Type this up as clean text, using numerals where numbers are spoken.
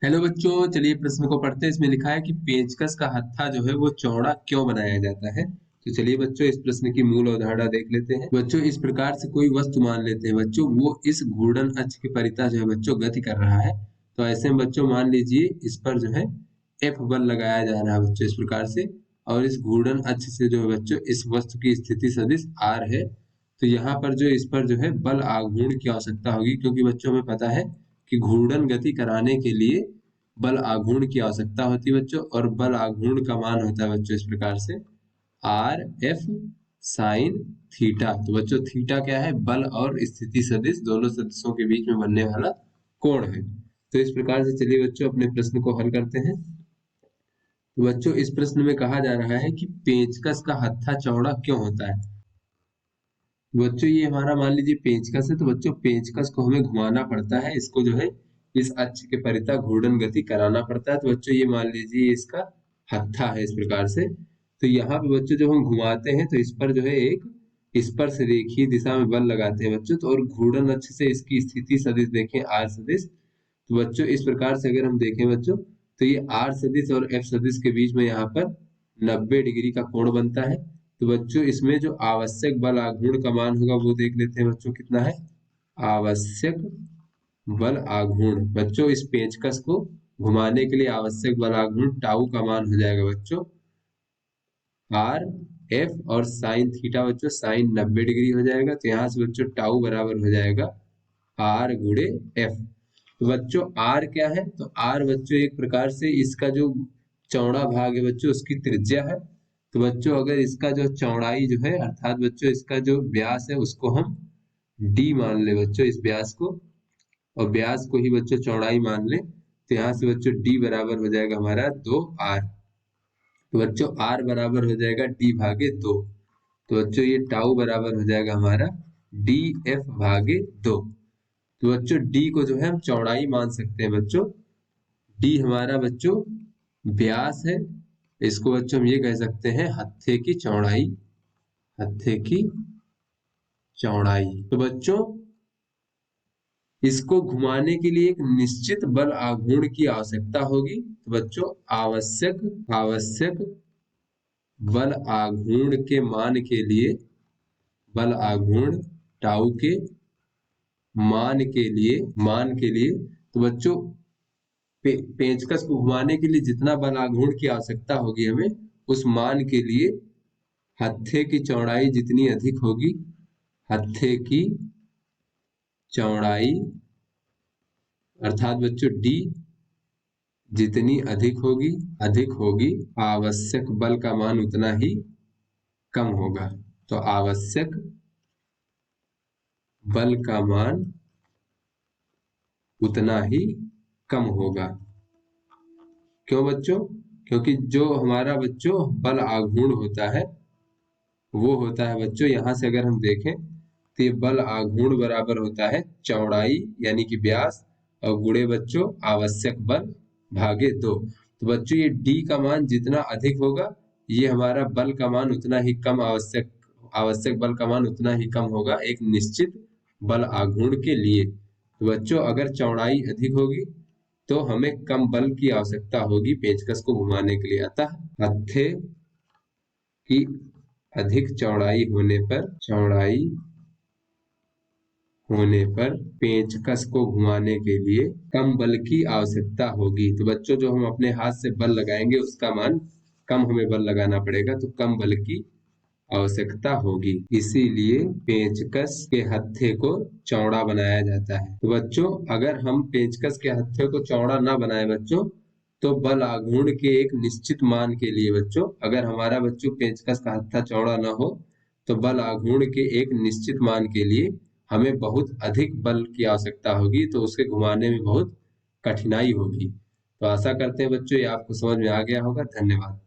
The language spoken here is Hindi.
हेलो बच्चों, चलिए प्रश्न को पढ़ते हैं। इसमें लिखा है कि पेंचकस का हत्था जो है वो चौड़ा क्यों बनाया जाता है। तो चलिए बच्चों इस प्रश्न की मूल अवधारणा देख लेते हैं। बच्चों इस प्रकार से कोई वस्तु मान लेते हैं बच्चों, वो इस घूर्णन अक्ष के परितः जो है बच्चों गति कर रहा है। तो ऐसे में बच्चों मान लीजिए इस पर जो है F बल लगाया जा रहा है बच्चों इस प्रकार से, और इस घूर्णन अक्ष से जो है बच्चों इस वस्तु की स्थिति सदिश R है। तो यहाँ पर जो इस पर जो है बल आघूर्ण की आवश्यकता होगी, क्योंकि बच्चों में पता है कि घूर्णन गति कराने के लिए बल आघूर्ण की आवश्यकता होती है बच्चों, और बल आघूर्ण का मान होता है बच्चों इस प्रकार से आर एफ साइन थीटा। तो बच्चों थीटा क्या है? बल और स्थिति सदिश दोनों सदिशों के बीच में बनने वाला कोण है। तो इस प्रकार से चलिए बच्चों अपने प्रश्न को हल करते हैं। तो बच्चों इस प्रश्न में कहा जा रहा है कि पेंचकस का हत्था चौड़ा क्यों होता है। बच्चों ये हमारा मान लीजिए पेंचकस है, तो बच्चों पेंचकस को हमें घुमाना पड़ता है, इसको जो है इस अक्ष के परितः घूर्णन गति कराना पड़ता है। तो बच्चों ये मान लीजिए इसका हत्था है इस प्रकार से। तो यहाँ पे बच्चों जब हम घुमाते हैं तो इस पर जो है एक स्पर्श रेखीय दिशा में बल लगाते हैं बच्चों। तो और घूर्णन अक्ष से इसकी स्थिति सदिश देखें आर सदिश। तो बच्चों इस प्रकार से अगर हम देखें बच्चों, तो ये आर सदिश और एफ सदिश के बीच में यहाँ पर 90 डिग्री का कोण बनता है। तो बच्चों इसमें जो आवश्यक बल आघूर्ण का मान होगा वो देख लेते हैं बच्चों कितना है। आवश्यक बल आघूर्ण बच्चों इस पेंचकस को घुमाने के लिए आवश्यक बल आघूर्ण टाउ का मान हो जाएगा बच्चों आर एफ और साइन थीटा। बच्चों साइन 90 डिग्री हो जाएगा, तो यहाँ से बच्चों टाउ बराबर हो जाएगा आर गुणे एफ। तो बच्चों आर क्या है? तो आर बच्चों एक प्रकार से इसका जो चौड़ा भाग है बच्चों उसकी त्रिज्या है। तो बच्चों अगर इसका जो चौड़ाई जो है अर्थात बच्चों इसका जो व्यास है उसको हम डी मान ले बच्चों, इस व्यास को, और व्यास को ही बच्चों चौड़ाई मान ले। तो यहाँ से बच्चों डी बराबर हो जाएगा हमारा 2r। तो बच्चों r बराबर हो जाएगा d भागे 2। तो बच्चों ये टाउ बराबर हो जाएगा हमारा डी एफ भागे 2। तो बच्चों d को जो है हम चौड़ाई मान सकते हैं बच्चों। d हमारा बच्चों व्यास है, इसको बच्चों हम ये कह सकते हैं हत्थे की चौड़ाई, हत्थे की चौड़ाई। तो बच्चों इसको घुमाने के लिए एक निश्चित बल आघूर्ण की आवश्यकता होगी। तो बच्चों आवश्यक बल आघूर्ण के मान के लिए, बल आघूर्ण टाउ के मान के लिए तो बच्चों पेंचकस को घुमाने के लिए जितना बल आघूर्ण की आवश्यकता होगी हमें, उस मान के लिए हत्थे की चौड़ाई जितनी अधिक होगी, हत्थे की चौड़ाई अर्थात बच्चों डी जितनी अधिक होगी आवश्यक बल का मान उतना ही कम होगा। तो आवश्यक बल का मान उतना ही कम होगा। क्यों बच्चों? क्योंकि जो हमारा बच्चों बल आघूर्ण होता है वो होता है बच्चों, यहाँ से अगर हम देखें तो ये बल आघूर्ण बराबर होता है चौड़ाई यानी कि व्यास और गुणे बच्चों आवश्यक बल भागे 2। तो बच्चों ये d का मान जितना अधिक होगा ये हमारा बल का मान उतना ही कम, आवश्यक बल का मान उतना ही कम होगा एक निश्चित बल आघूर्ण के लिए। तो बच्चों अगर चौड़ाई अधिक होगी तो हमें कम बल की आवश्यकता होगी पेंचकस को घुमाने के लिए। अतः हत्थे की अधिक चौड़ाई होने पर पेंचकस को घुमाने के लिए कम बल की आवश्यकता होगी। तो बच्चों जो हम अपने हाथ से बल लगाएंगे उसका मान कम हमें बल लगाना पड़ेगा, तो कम बल की आवश्यकता होगी। इसीलिए पेंचकस के हत्थे को चौड़ा बनाया जाता है। तो बच्चों अगर हम पेंचकस के हत्थे को चौड़ा ना बनाए बच्चों, तो बल आघूर्ण के एक निश्चित मान के लिए बच्चों, अगर हमारा बच्चों पेंचकस का हत्था चौड़ा ना हो तो बल आघूर्ण के एक निश्चित मान के लिए हमें बहुत अधिक बल की आवश्यकता होगी, तो उसके घुमाने में बहुत कठिनाई होगी। तो आशा करते हैं बच्चों ये आपको समझ में आ गया होगा। धन्यवाद।